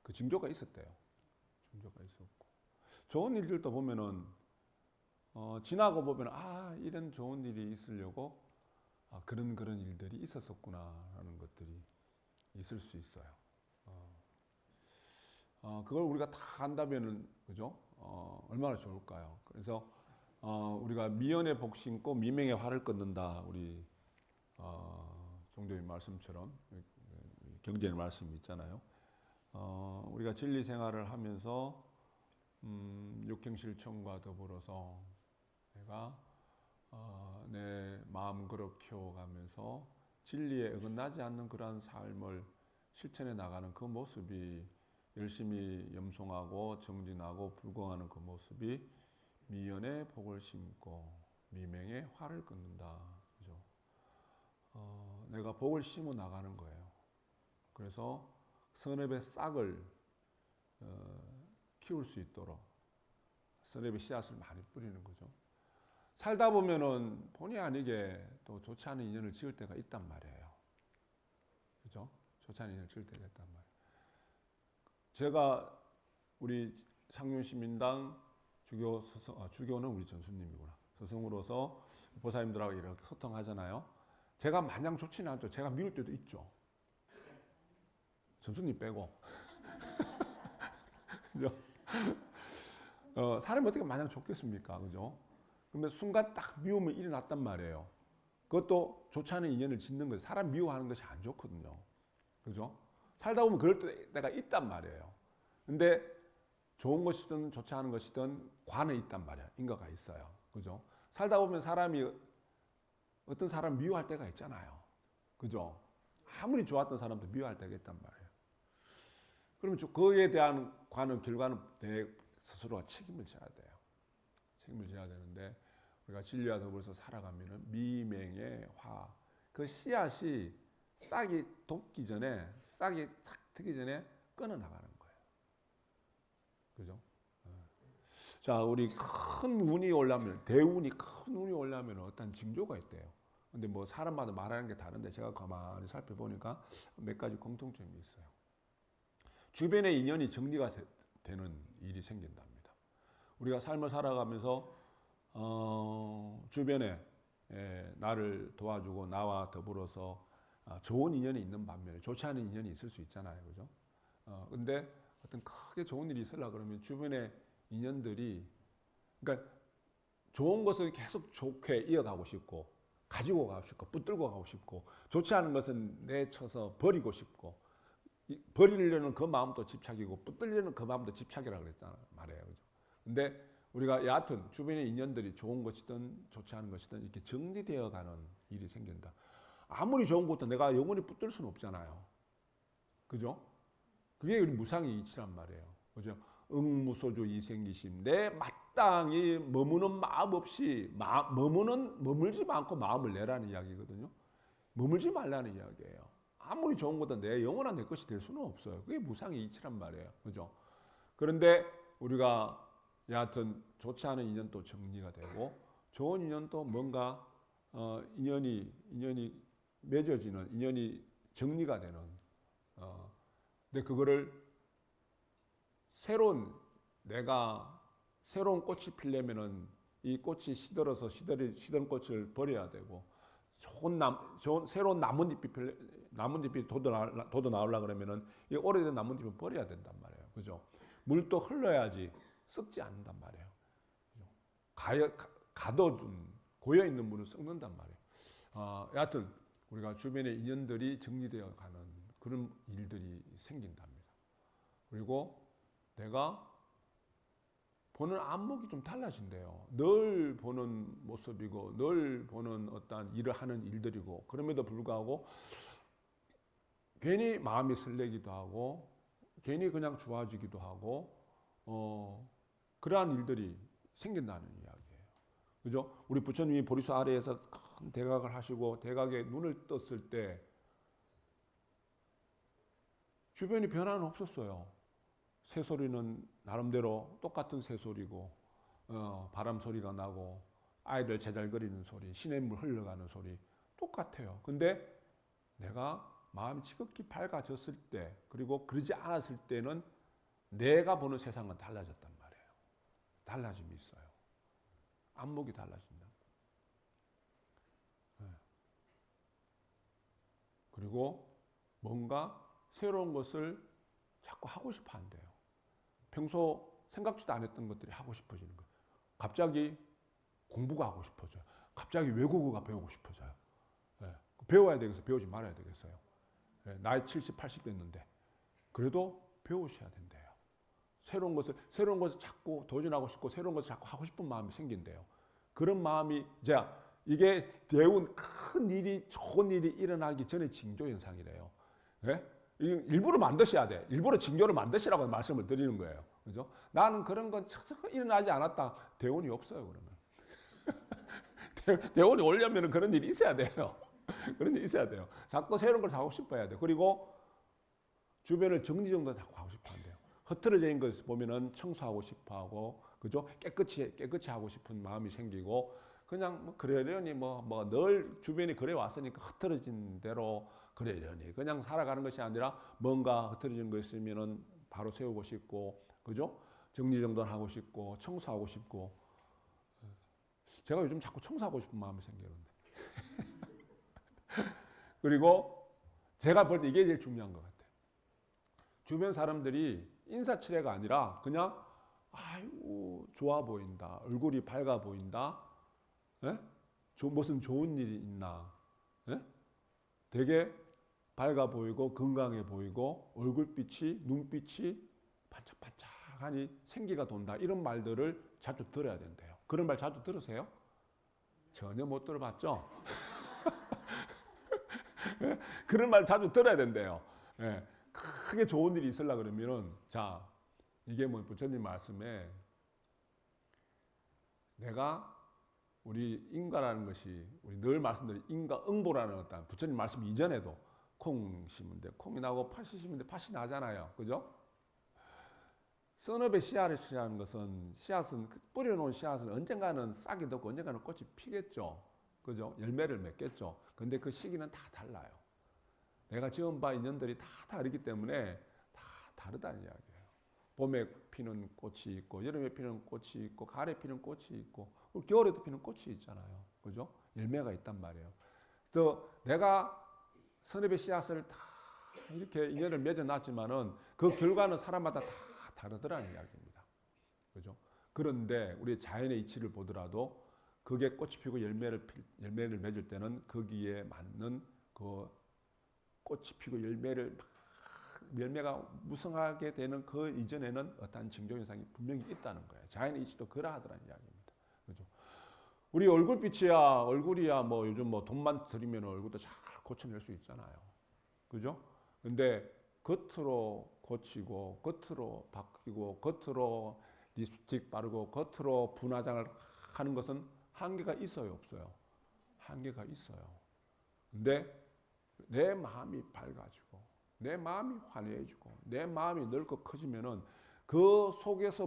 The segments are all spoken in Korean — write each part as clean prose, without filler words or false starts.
그 징조가 있었대요. 징조가 있었고 좋은 일들도 보면은 지나고 보면 이런 좋은 일이 있으려고 그런 일들이 있었었구나 하는 것들이 있을 수 있어요. 그걸 우리가 다 안다면은 그죠? 얼마나 좋을까요? 그래서 우리가 미연의 복 심고 미맹의 화를 끊는다. 우리 종교의 말씀처럼 경전의 말씀이 있잖아요. 우리가 진리 생활을 하면서 육행실천과 더불어서 내가 내 마음 그릇 키워가면서 진리에 어긋나지 않는 그러한 삶을 실천해 나가는 그 모습이 열심히 염송하고 정진하고 불공하는 그 모습이 미연의 복을 심고 미맹의 화를 끊는다. 그죠? 내가 복을 심어 나가는 거예요. 그래서 선업의 싹을 키울 수 있도록 선업의 씨앗을 많이 뿌리는 거죠. 살다 보면은 본의 아니게 또 좋지 않은 인연을 지을 때가 있단 말이에요. 그죠? 좋지 않은 인연을 지을 때가 있단 말이에요. 제가 우리 상륜시민당 주교는 우리 전수님이구나. 스승으로서 보사님들하고 이렇게 소통하잖아요. 제가 마냥 좋지는 않죠. 제가 미울 때도 있죠. 전수님 빼고. 그죠? 사람이 어떻게 마냥 좋겠습니까? 그죠? 그러면 순간 딱 미움이 일어났단 말이에요. 그것도 좋지 않은 인연을 짓는 거예요. 사람 미워하는 것이 안 좋거든요. 그죠? 살다 보면 그럴 때가 있단 말이에요. 근데 좋은 것이든 좋지 않은 것이든 관에 있단 말이에요. 인과가 있어요. 그죠? 살다 보면 어떤 사람 미워할 때가 있잖아요. 그죠? 아무리 좋았던 사람도 미워할 때가 있단 말이에요. 그러면 그에 대한 결과는 내 스스로가 책임을 져야 돼요. 책임을 져야 되는데 우리가 진리와 더불어서 살아가면은 미맹의 화, 그 씨앗이 싹이 돋기 전에 싹이 탁 트기 전에 끊어 나가는 거예요. 그죠? 자, 우리 큰 운이 올라면 대운이 큰 운이 올라면 어떤 징조가 있대요. 근데 뭐 사람마다 말하는 게 다른데 제가 가만히 살펴보니까 몇 가지 공통점이 있어요. 주변의 인연이 정리가 되는 일이 생긴답니다. 우리가 삶을 살아가면서 주변에 나를 도와주고 나와 더불어서 좋은 인연이 있는 반면에 좋지 않은 인연이 있을 수 있잖아요. 그죠? 근데 어떤 크게 좋은 일이 있으려고 그러면 주변의 인연들이 그러니까 좋은 것을 계속 좋게 이어가고 싶고 가지고 가고 싶고 붙들고 가고 싶고 좋지 않은 것은 내쳐서 버리고 싶고 버리려는 그 마음도 집착이고 붙들려는 그 마음도 집착이라고 그랬잖아요. 말이에요. 그죠? 근데 우리가 여하튼 주변의 인연들이 좋은 것이든 좋지 않은 것이든 이렇게 정리되어 가는 일이 생긴다. 아무리 좋은 것도 내가 영원히 붙들 수는 없잖아요. 그죠? 그게 우리 무상의 이치란 말이에요. 그죠? 응무소주 이생기심. 내 마땅히 머무는 마음 없이 머물지 않고 마음을 내라는 이야기거든요. 머물지 말라는 이야기예요. 아무리 좋은 것도 내 영원한 내 것이 될 수는 없어요. 그게 무상의 이치란 말이에요. 그죠? 그런데 우리가 여하튼 좋지 않은 인연도 정리가 되고 좋은 인연도 뭔가 인연이 맺어지는 인연이 정리가 되는 근데 그거를 내가 새로운 꽃이 피려면은 이 꽃이 시든 꽃을 버려야 되고 새로운 나뭇잎이 돋아 나오려고 그러면은 이 오래된 나뭇잎은 버려야 된단 말이에요. 그죠? 물도 흘러야지 썩지 않는단 말이에요. 그죠? 가둬둔 고여있는 물은 썩는단 말이에요. 여하튼 우리가 주변의 인연들이 정리되어 가는 그런 일들이 생긴답니다. 그리고 내가 보는 안목이 좀 달라진대요. 늘 보는 모습이고 늘 보는 어떤 일을 하는 일들이고 그럼에도 불구하고 괜히 마음이 설레기도 하고 괜히 그냥 좋아지기도 하고 그러한 일들이 생긴다는 이야기예요. 그죠? 우리 부처님이 보리수 아래에서 큰 대각을 하시고 대각에 눈을 떴을 때 주변이 변화는 없었어요. 새소리는 나름대로 똑같은 새소리고 바람 소리가 나고 아이들 제잘거리는 소리, 시냇물 흘러가는 소리 똑같아요. 근데 내가 마음이 지극히 밝아졌을 때 그리고 그러지 않았을 때는 내가 보는 세상은 달라졌단 말이에요. 달라짐이 있어요. 안목이 달라진다. 네. 그리고 뭔가 새로운 것을 자꾸 하고 싶어 한대요. 평소 생각지도 않았던 것들이 하고 싶어지는 거예요. 갑자기 공부가 하고 싶어져요. 갑자기 외국어가 배우고 싶어져요. 네. 배워야 되겠어요. 배우지 말아야 되겠어요. 네. 나이 70, 80 됐는데 그래도 배우셔야 된대요. 새로운 것을 자꾸 도전하고 싶고 새로운 것을 자꾸 하고 싶은 마음이 생긴대요. 그런 마음이 이게 대운 큰 일이 좋은 일이 일어나기 전에 징조 현상이래요. 네? 일부러 만드셔야 돼. 일부러 징조를 만드시라고 말씀을 드리는 거예요. 그죠? 나는 그런 건 일어나지 않았다. 대운이 없어요, 그러면. 대운이 오려면 그런 일이 있어야 돼요. 그런 일이 있어야 돼요. 자꾸 새로운 걸 하고 싶어야 돼요. 그리고 주변을 정리정돈 자꾸 하고 싶어 한대요. 흐트러져 있는 것을 보면은 청소하고 싶어 하고, 그죠? 깨끗이 하고 싶은 마음이 생기고, 그냥 뭐 그러려니 늘 주변이 그래 왔으니까 흐트러진 대로 그러려니 그냥 살아가는 것이 아니라 뭔가 흐트러진 거 있으면은 바로 세우고 싶고, 그죠? 정리정돈하고 싶고, 청소하고 싶고. 제가 요즘 자꾸 청소하고 싶은 마음이 생기는데. 그리고 제가 볼 때 이게 제일 중요한 것 같아요. 주변 사람들이 인사치레가 아니라 그냥 아이고 좋아 보인다, 얼굴이 밝아 보인다, 예? 무슨 좋은 일이 있나, 예? 되게 밝아 보이고 건강해 보이고 얼굴빛이 눈빛이 반짝반짝하니 생기가 돈다, 이런 말들을 자주 들어야 된대요. 그런 말 자주 들으세요? 전혀 못 들어봤죠? 예? 그런 말 자주 들어야 된대요. 예. 크게 좋은 일이 있으려고 그러면은, 이게 뭐 부처님 말씀에 내가 우리 인과라는 것이, 우리 늘 말씀드린 인과응보라는 어떤 부처님 말씀 이전에도 콩 심은 데 콩이 나고 팥이 심은 데 팥이 나잖아요. 그죠? 선업의 씨앗을 씨앗하는 것은, 씨앗은 뿌려놓은 씨앗은 언젠가는 싹이 돋고 언젠가는 꽃이 피겠죠. 그죠? 열매를 맺겠죠. 근데 그 시기는 다 달라요. 내가 지은 바 인연들이 다 다르기 때문에 다 다르다는 이야기예요. 봄에 피는 꽃이 있고, 여름에 피는 꽃이 있고, 가을에 피는 꽃이 있고, 겨울에도 피는 꽃이 있잖아요. 그죠? 열매가 있단 말이에요. 또 내가 선업의 씨앗을 다 이렇게 인연을 맺어놨지만은 그 결과는 사람마다 다 다르더라는 이야기입니다. 그죠? 그런데 우리 자연의 이치를 보더라도 그게 꽃이 피고 열매를 맺을 때는 거기에 맞는 그 꽃이 피고 열매가 무성하게 되는 그 이전에는 어떠한 징조 현상이 분명히 있다는 거예요. 자연의 이치도 그러하더라는 이야기입니다. 그죠? 우리 얼굴이야 뭐 요즘 뭐 돈만 들이면 얼굴도 잘 고쳐낼 수 있잖아요. 그죠? 근데 겉으로 고치고, 겉으로 바뀌고, 겉으로 립스틱 바르고, 겉으로 분화장을 하는 것은 한계가 있어요, 없어요? 한계가 있어요. 근데 내 마음이 밝아지고, 내 마음이 환해지고, 내 마음이 넓고 커지면은 그 속에서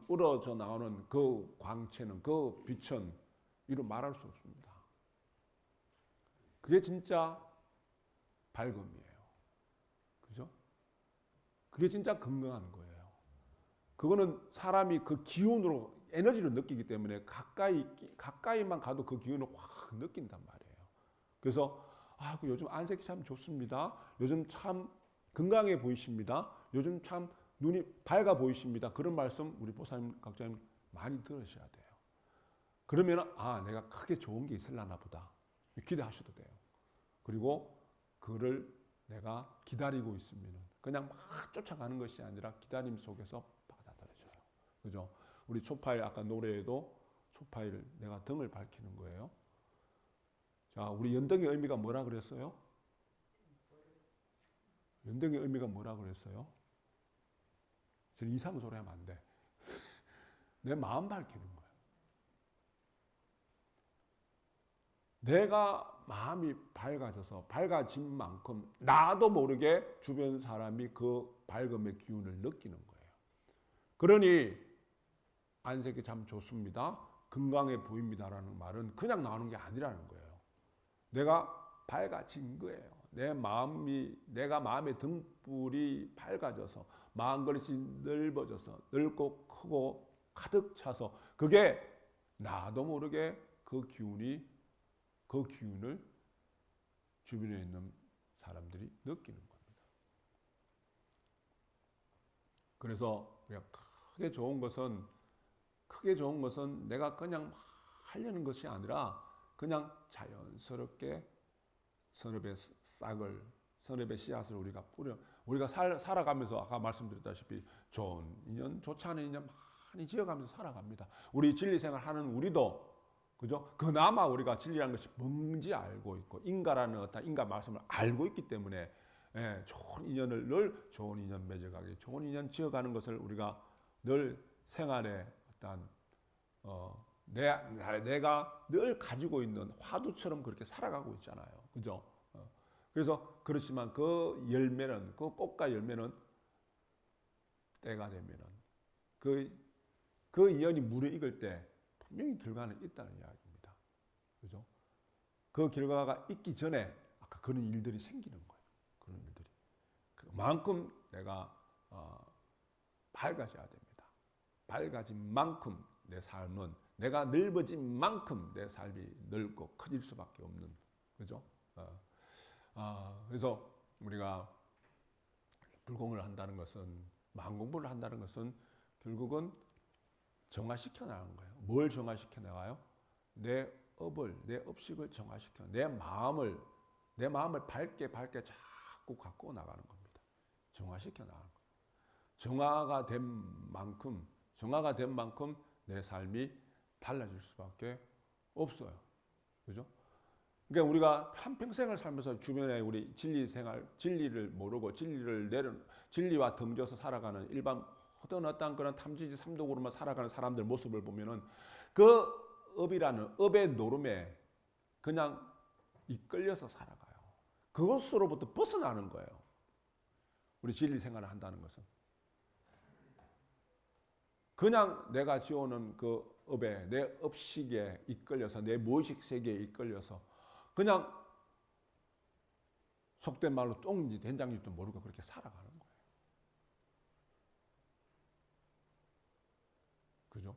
우러져 나오는 그 광채는, 그 빛은 이루 말할 수 없습니다. 그게 진짜 밝음이에요. 그죠? 그게 진짜 건강한 거예요. 그거는 사람이 그 기운으로, 에너지를 느끼기 때문에 가까이만 가도 그 기운을 확 느낀단 말이에요. 그래서 요즘 안색이 참 좋습니다. 요즘 참 건강해 보이십니다. 요즘 참 눈이 밝아 보이십니다. 그런 말씀 우리 보사님, 각자님 많이 들으셔야 돼요. 그러면 내가 크게 좋은 게 있으려나 보다 기대하셔도 돼요. 그리고 그를 내가 기다리고 있으면 그냥 막 쫓아가는 것이 아니라 기다림 속에서 받아들여져요. 그죠? 우리 초파일, 아까 노래에도 초파일 내가 등을 밝히는 거예요. 자, 우리 연등의 의미가 뭐라 그랬어요? 연등의 의미가 뭐라 그랬어요? 저는 이상한 소리 하면 안 돼. 내 마음 밝히는 거예요. 내가 마음이 밝아진 만큼 나도 모르게 주변 사람이 그 밝음의 기운을 느끼는 거예요. 그러니 안색이 참 좋습니다, 건강해 보입니다라는 말은 그냥 나오는 게 아니라는 거예요. 내가 밝아진 거예요. 내가 마음의 등불이 밝아져서 마음그릇이 넓어져서 넓고 크고 가득 차서 그게 나도 모르게 그 기운을 주변에 있는 사람들이 느끼는 겁니다. 그래서 우리가 크게 좋은 것은 내가 그냥 하려는 것이 아니라 그냥 자연스럽게 선업의 씨앗을 우리가 우리가 살아가면서 아까 말씀드렸다시피 좋은 인연, 좋지 않은 인연 많이 지어가면서 살아갑니다. 우리 진리생활 하는 우리도 그죠? 그나마 우리가 진리라는 것이 뭔지 알고 있고 인가라는 어떤 인가 말씀을 알고 있기 때문에 좋은 인연 맺어가기, 좋은 인연 지어가는 것을 우리가 늘 생활에 어떤 내가 늘 가지고 있는 화두처럼 그렇게 살아가고 있잖아요. 그죠? 그래서 그렇지만 그 꽃과 열매는 때가 되면은 그 인연이 무르익을 때 분명히 결과는 있다는 이야기입니다. 그죠? 그 결과가 있기 전에 아까 그런 일들이 생기는 거예요. 그런 일들이. 그만큼 내가 밝아져야 됩니다. 밝아진 만큼 내 삶은 내가 넓어진 만큼 내 삶이 넓고 커질 수밖에 없는 그죠? 그래서 우리가 불공을 한다는 것은 마음 공부를 한다는 것은 결국은 정화시켜 나가는 거예요. 뭘 정화시켜 나가요? 내 업식을 정화시켜 내 마음을 밝게 자꾸 갖고 나가는 겁니다. 정화시켜 나가는 거예요. 정화가 된 만큼 내 삶이 달라질 수밖에 없어요. 그죠? 그러니까 우리가 한평생을 살면서 주변에 우리 진리를 모르고 진리와 덤져서 살아가는 일반 어떤 그런 탐지지 삼독으로만 살아가는 사람들 모습을 보면은 그 업의 노름에 그냥 이끌려서 살아가요. 그것으로부터 벗어나는 거예요. 우리 진리 생활을 한다는 것은. 그냥 내가 지어오는 그 업에, 내 업식에 이끌려서, 내 무의식 세계에 이끌려서 그냥 속된 말로 똥인지 된장인지도 모르고 그렇게 살아가는 거예요. 그죠?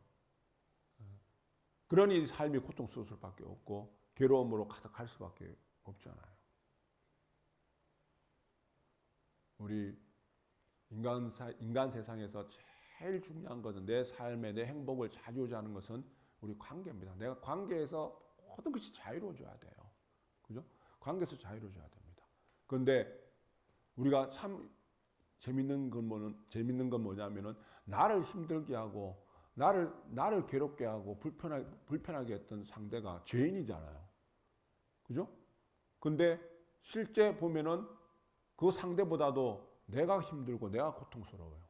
그러니 삶이 고통스러울 수밖에 없고 괴로움으로 가득할 수밖에 없잖아요. 우리 인간 세상에서 제일 중요한 것은 내 삶의 내 행복을 좌지우지하는 것은 우리 관계입니다. 내가 관계에서 모든 것이 자유로워져야 돼요. 그죠? 관계에서 자유로워져야 됩니다. 그런데 우리가 참 재밌는 건 뭐냐면은 나를 힘들게 하고 나를 괴롭게 하고 불편하게 했던 상대가 죄인이잖아요. 그죠? 근데 실제 보면은 그 상대보다도 내가 힘들고 내가 고통스러워요.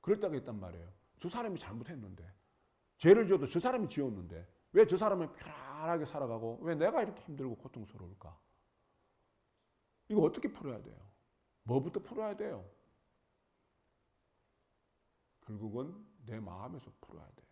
그럴 때가 있단 말이에요. 저 사람이 잘못했는데 죄를 지어도 저 사람이 지었는데 왜 저 사람은 편안하게 살아가고 왜 내가 이렇게 힘들고 고통스러울까? 이거 어떻게 풀어야 돼요? 뭐부터 풀어야 돼요? 결국은 내 마음에서 풀어야 돼요.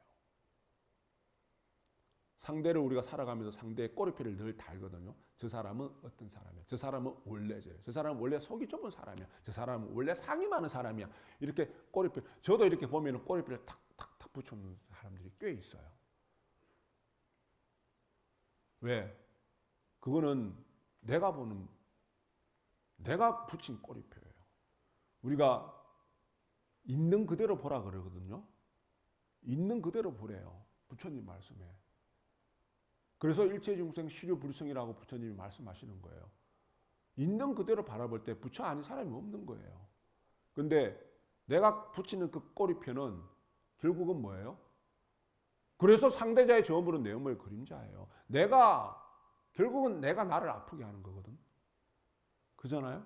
상대를 우리가 살아가면서 상대의 꼬리표를 늘 달거든요. 저 사람은 어떤 사람이야? 저 사람은 원래 저래. 저 사람은 원래 속이 좁은 사람이야. 저 사람은 원래 상이 많은 사람이야. 이렇게 꼬리표. 저도 이렇게 보면 꼬리표를 탁탁탁 붙여놓는 사람들이 꽤 있어요. 왜? 그거는 내가 붙인 꼬리표예요. 우리가 있는 그대로 보라 그러거든요. 있는 그대로 보래요. 부처님 말씀에. 그래서 일체중생 시류불성이라고 부처님이 말씀하시는 거예요. 있는 그대로 바라볼 때 부처 아닌 사람이 없는 거예요. 근데 내가 붙이는 그 꼬리표는 결국은 뭐예요? 그래서 상대자의 저음으로 내음의 그림자예요. 결국은 내가 나를 아프게 하는 거거든. 그잖아요?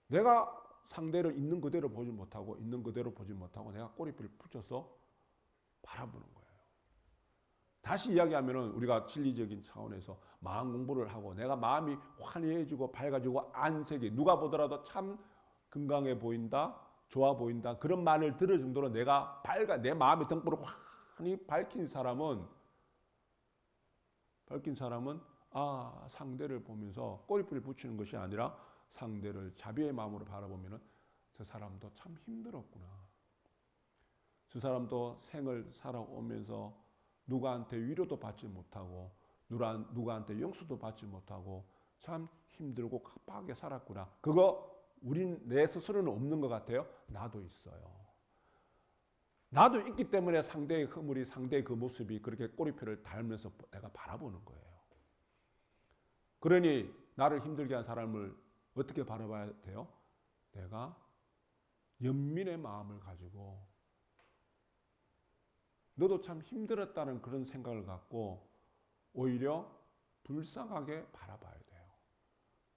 내가 상대를 있는 그대로 보지 못하고 내가 꼬리표를 붙여서 바라보는 거예요. 다시 이야기하면은 우리가 진리적인 차원에서 마음 공부를 하고 내가 마음이 환희해지고 밝아지고 안색이 누가 보더라도 참 건강해 보인다, 좋아 보인다 그런 말을 들을 정도로 내 마음의 등불을 환히 밝힌 사람은 상대를 보면서 꼬리표를 붙이는 것이 아니라 상대를 자비의 마음으로 바라보면 저 사람도 참 힘들었구나. 저 사람도 생을 살아오면서 누구한테 위로도 받지 못하고 누구한테 용서도 받지 못하고 참 힘들고 급하게 살았구나. 그거 내 스스로는 없는 것 같아요. 나도 있어요. 나도 있기 때문에 상대의 허물이, 상대의 그 모습이 그렇게 꼬리표를 달면서 내가 바라보는 거예요. 그러니 나를 힘들게 한 사람을 어떻게 바라봐야 돼요? 내가 연민의 마음을 가지고 너도 참 힘들었다는 그런 생각을 갖고 오히려 불쌍하게 바라봐야 돼요.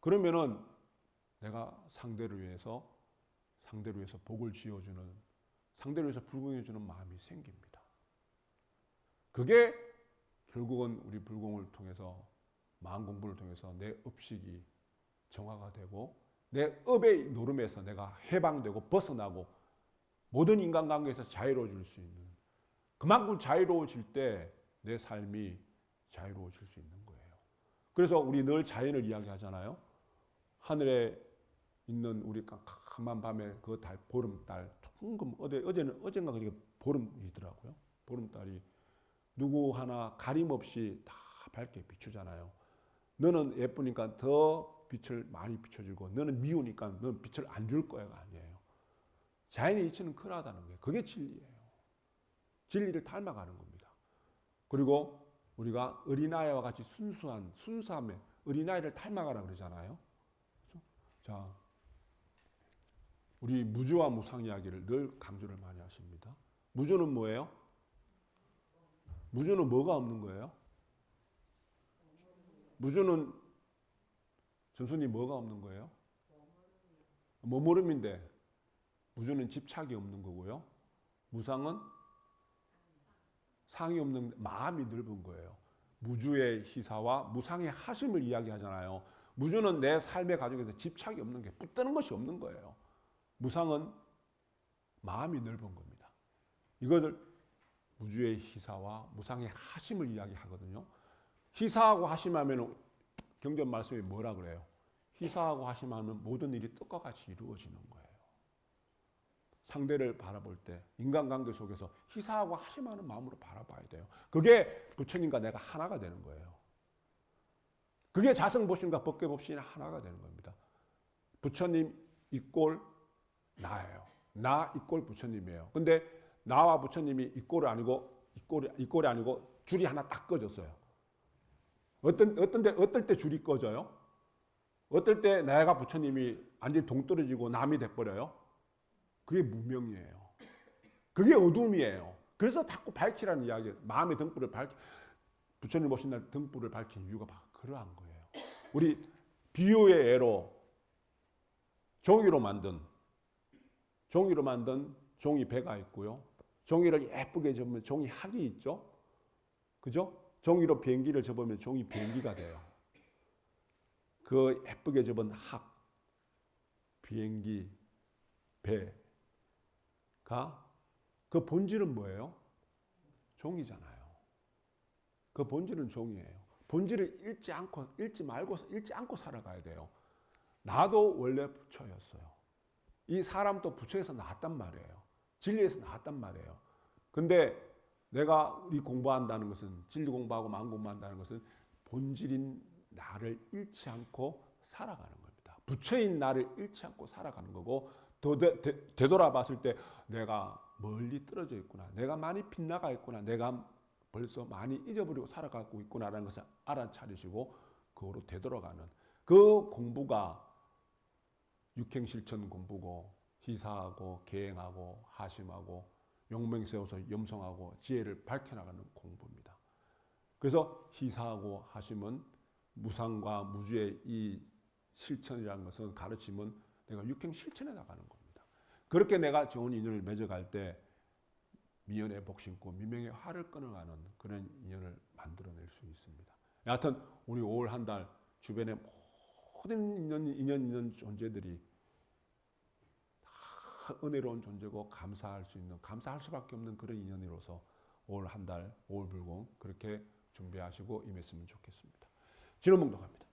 그러면은 내가 상대를 위해서 복을 지어주는, 상대를 위해서 불공해주는 마음이 생깁니다. 그게 결국은 우리 불공을 통해서, 마음 공부를 통해서 내 업식이 정화가 되고 내 업의 노름에서 내가 해방되고 벗어나고 모든 인간관계에서 자유로워질 수 있는, 그만큼 자유로워질 때 내 삶이 자유로워질 수 있는 거예요. 그래서 우리 늘 자연을 이야기하잖아요. 하늘에 있는 우리 깜깜한 밤에 그 달, 보름달, 퉁금, 어젠가 그게 보름이더라고요. 보름달이 누구 하나 가림 없이 다 밝게 비추잖아요. 너는 예쁘니까 더 빛을 많이 비춰주고 너는 미우니까 너는 빛을 안 줄 거야가 아니에요. 자연의 이치는 그러하다는 거예요. 그게 진리예요. 진리를 닮아가는 겁니다. 그리고 우리가 어린아이와 같이 순수함에 어린아이를 닮아가라 그러잖아요. 그렇죠? 자, 우리 무주와 무상 이야기를 늘 강조를 많이 하십니다. 무주는 뭐예요? 무주는 뭐가 없는 거예요? 무주는 전순이 뭐가 없는 거예요? 머무름인데 무주는 집착이 없는 거고요. 무상은 상이 없는 마음이 넓은 거예요. 무주의 희사와 무상의 하심을 이야기하잖아요. 무주는 내 삶의 과정에서 집착이 없는 게 붙드는 것이 없는 거예요. 무상은 마음이 넓은 겁니다. 이것을 무주의 희사와 무상의 하심을 이야기하거든요. 희사하고 하심하면 경전 말씀이 뭐라 그래요? 희사하고 하심하면 모든 일이 뜻과 같이 이루어지는 거예요. 상대를 바라볼 때 인간관계 속에서 희사하고 하심하는 마음으로 바라봐야 돼요. 그게 부처님과 내가 하나가 되는 거예요. 그게 자성보신과 법계법신이 하나가 되는 겁니다. 부처님 이꼴 나예요. 나 이꼴 부처님이에요. 근데 나와 부처님이 이꼴이 아니고 줄이 하나 딱 꺼졌어요. 어떨 때 줄이 꺼져요? 어떨 때 내가 부처님이 완전히 동떨어지고 남이 돼버려요? 그게 무명이에요. 그게 어둠이에요. 그래서 자꾸 밝히라는 이야기, 마음의 등불을 부처님 오신 날 등불을 밝힌 이유가 바로 그러한 거예요. 우리 비유의 예로 종이로 만든 종이 배가 있고요. 종이를 예쁘게 접으면 종이 학이 있죠. 그죠? 종이로 비행기를 접으면 종이 비행기가 돼요. 그 예쁘게 접은 학, 비행기, 배가 그 본질은 뭐예요? 종이잖아요. 그 본질은 종이에요. 본질을 잃지 않고 살아가야 돼요. 나도 원래 부처였어요. 이 사람도 부처에서 나왔단 말이에요. 진리에서 나왔단 말이에요. 근데 내가 우리 공부한다는 것은, 진리 공부하고 마음 공부한다는 것은 본질인 나를 잃지 않고 살아가는 겁니다. 부처인 나를 잃지 않고 살아가는 거고, 되돌아봤을 때 내가 멀리 떨어져 있구나, 내가 많이 빗나가 있구나, 내가 벌써 많이 잊어버리고 살아가고 있구나라는 것을 알아차리시고 그거로 되돌아가는 그 공부가 육행실천 공부고, 희사하고 계행하고 하심하고 용맹 세워서 염성하고 지혜를 밝혀나가는 공부입니다. 그래서 희사하고 하심은 무상과 무주의 이 실천이라는 것은, 가르침은 내가 육행 실천해 나가는 겁니다. 그렇게 내가 좋은 인연을 맺어갈 때 미연의 복심고 미명의 화를 끊어가는 그런 인연을 만들어낼 수 있습니다. 여하튼 우리 5월 한 달 주변에 모든 인연 존재들이 다 은혜로운 존재고 감사할 수밖에 없는 그런 인연으로서 5월 한 달, 5월 불공 그렇게 준비하시고 임했으면 좋겠습니다. 진호봉독합니다.